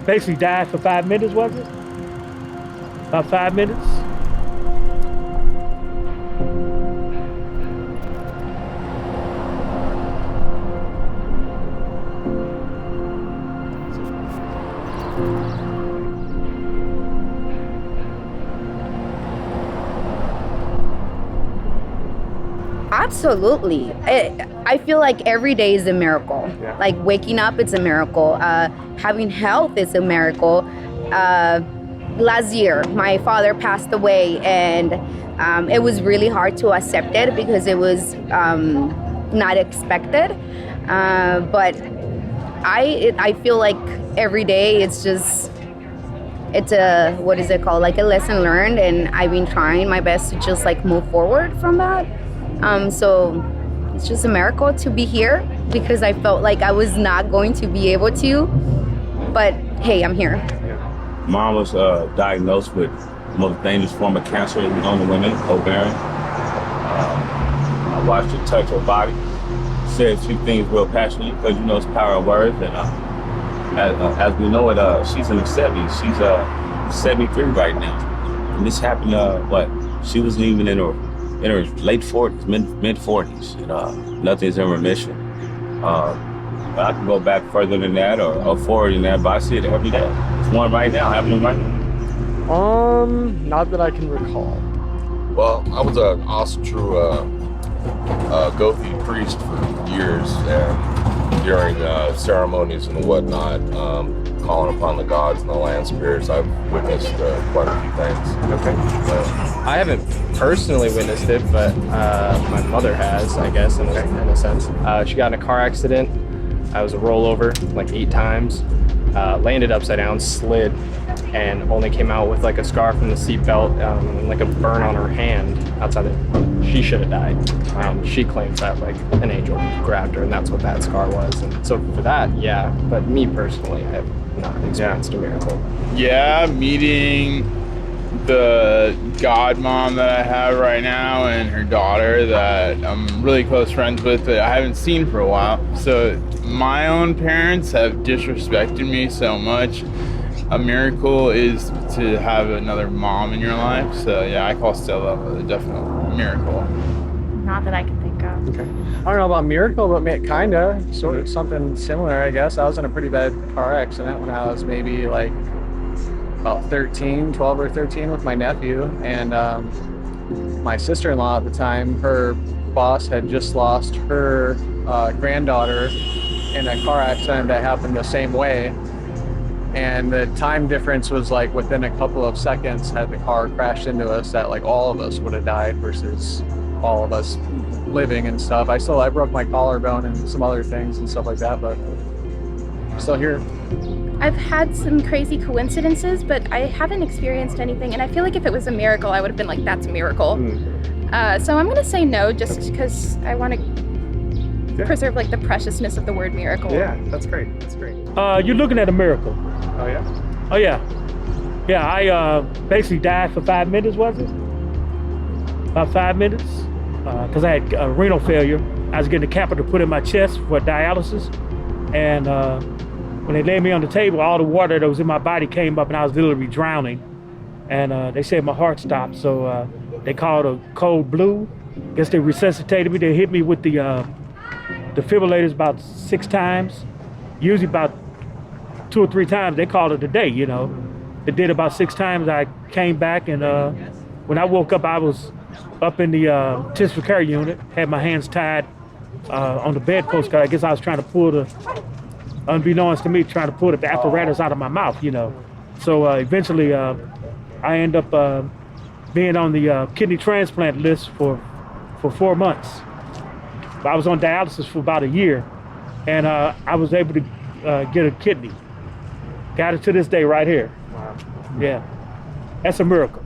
basically died for 5 minutes, was it? About 5 minutes? Absolutely. I feel like every day is a miracle. Yeah. Like waking up, it's a miracle. Having health is a miracle. Last year, my father passed away, and it was really hard to accept it because it was not expected. But I feel like every day it's a, what is it called? Like a lesson learned, and I've been trying my best to just like move forward from that. So it's just a miracle to be here because I felt like I was not going to be able to, but hey, I'm here. Mom was diagnosed with the most dangerous form of cancer on the women, ovarian. I watched her touch her body, said a few things real passionately because you know it's power of words. And as we know it, she's in her 70s. She's 73 right now. And this happened, she wasn't even in her late 40s, mid 40s. And, nothing's in remission. I can go back further than that or forward than that, but I see it every day. It's one right now, happening right now. Not that I can recall. Well, I was an Austro Gothi priest for years, and during ceremonies and whatnot, calling upon the gods and the land spirits, I've witnessed quite a few things. Okay. I haven't personally witnessed it, but my mother has, I guess, in a sense. She got in a car accident. I was a rollover like 8 times, landed upside down, slid, and only came out with like a scar from the seatbelt and like a burn on her hand outside it. She should have died. She claims that like an angel grabbed her, and that's what that scar was. And so for that, yeah, but me personally, I have not experienced a miracle. Yeah, meeting the godmom that I have right now and her daughter that I'm really close friends with that I haven't seen for a while. So my own parents have disrespected me so much. A miracle is to have another mom in your life. So yeah, I call Stella a definite miracle. Not that I can think of. Okay. I don't know about miracle, but kinda, sort of something similar, I guess. I was in a pretty bad car accident when I was maybe like about 12 or 13 with my nephew, and my sister-in-law at the time, her boss had just lost her granddaughter in a car accident that happened the same way, and the time difference was like within a couple of seconds had the car crashed into us that like all of us would have died versus all of us living and stuff. I broke my collarbone and some other things and stuff like that, but I'm still here. I've had some crazy coincidences, but I haven't experienced anything. And I feel like if it was a miracle, I would have been like, that's a miracle. So I'm going to say no, just because I want to preserve like the preciousness of the word miracle. Yeah, that's great. That's great. You're looking at a miracle. Oh, yeah? Oh, yeah. Yeah, I basically died for 5 minutes, was it? About 5 minutes, because I had renal failure. I was getting a catheter put in my chest for dialysis, and when they laid me on the table, all the water that was in my body came up, and I was literally drowning. And they said my heart stopped, so they called a cold blue. Guess they resuscitated me. They hit me with the defibrillators about 6 times. Usually about 2 or 3 times. They called it a day, you know. They did about 6 times. I came back, and when I woke up, I was up in the intensive care unit, had my hands tied on the bedpost, because I guess I was trying to pull unbeknownst to me, trying to pull the apparatus out of my mouth, you know. So eventually I end up being on the kidney transplant list for 4 months. I was on dialysis for about a year, and I was able to get a kidney. Got it to this day right here. Wow. Yeah, that's a miracle.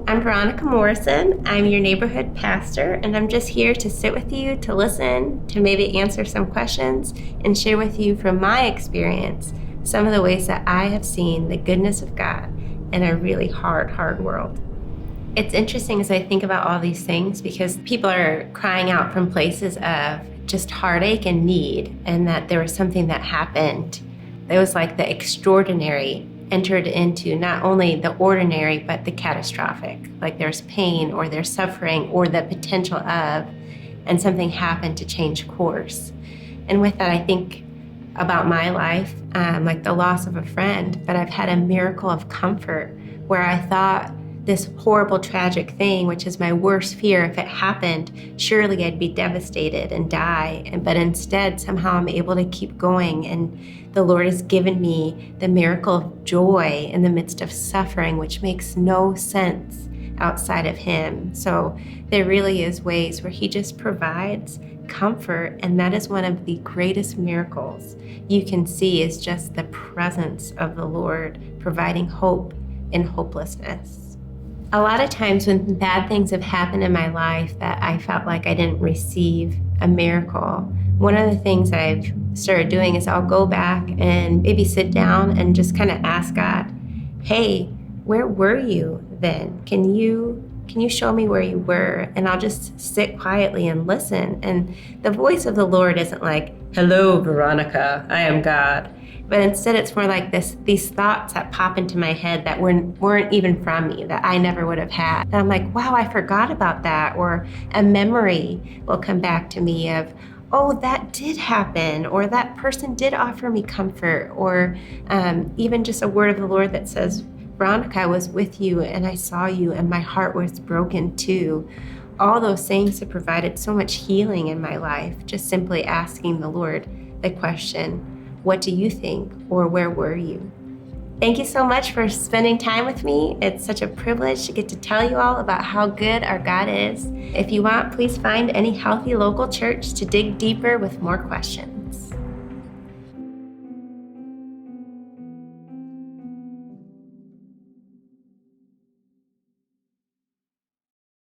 I'm Veronica Morrison. I'm your neighborhood pastor, and I'm just here to sit with you, to listen, to maybe answer some questions, and share with you from my experience some of the ways that I have seen the goodness of God in a really hard world. It's interesting as I think about all these things because people are crying out from places of just heartache and need, and that there was something that happened. It was like the extraordinary entered into not only the ordinary, but the catastrophic. Like there's pain or there's suffering or the potential of, and something happened to change course. And with that, I think about my life, like the loss of a friend, but I've had a miracle of comfort where I thought this horrible, tragic thing, which is my worst fear, if it happened, surely I'd be devastated and die. But instead, somehow I'm able to keep going. And the Lord has given me the miracle of joy in the midst of suffering, which makes no sense outside of Him. So there really is ways where He just provides comfort. And that is one of the greatest miracles you can see, is just the presence of the Lord providing hope in hopelessness. A lot of times when bad things have happened in my life that I felt like I didn't receive a miracle, one of the things that I've started doing is I'll go back and maybe sit down and just kind of ask God, hey, where were you then? Can you show me where you were? And I'll just sit quietly and listen. And the voice of the Lord isn't like, hello, Veronica, I am God. But instead it's more like these thoughts that pop into my head that weren't even from me, that I never would have had. And I'm like, wow, I forgot about that. Or a memory will come back to me of, oh, that did happen, or that person did offer me comfort, or even just a word of the Lord that says, Veronica, I was with you and I saw you and my heart was broken too. All those things have provided so much healing in my life, just simply asking the Lord the question, what do you think, or where were you? Thank you so much for spending time with me. It's such a privilege to get to tell you all about how good our God is. If you want, please find any healthy local church to dig deeper with more questions.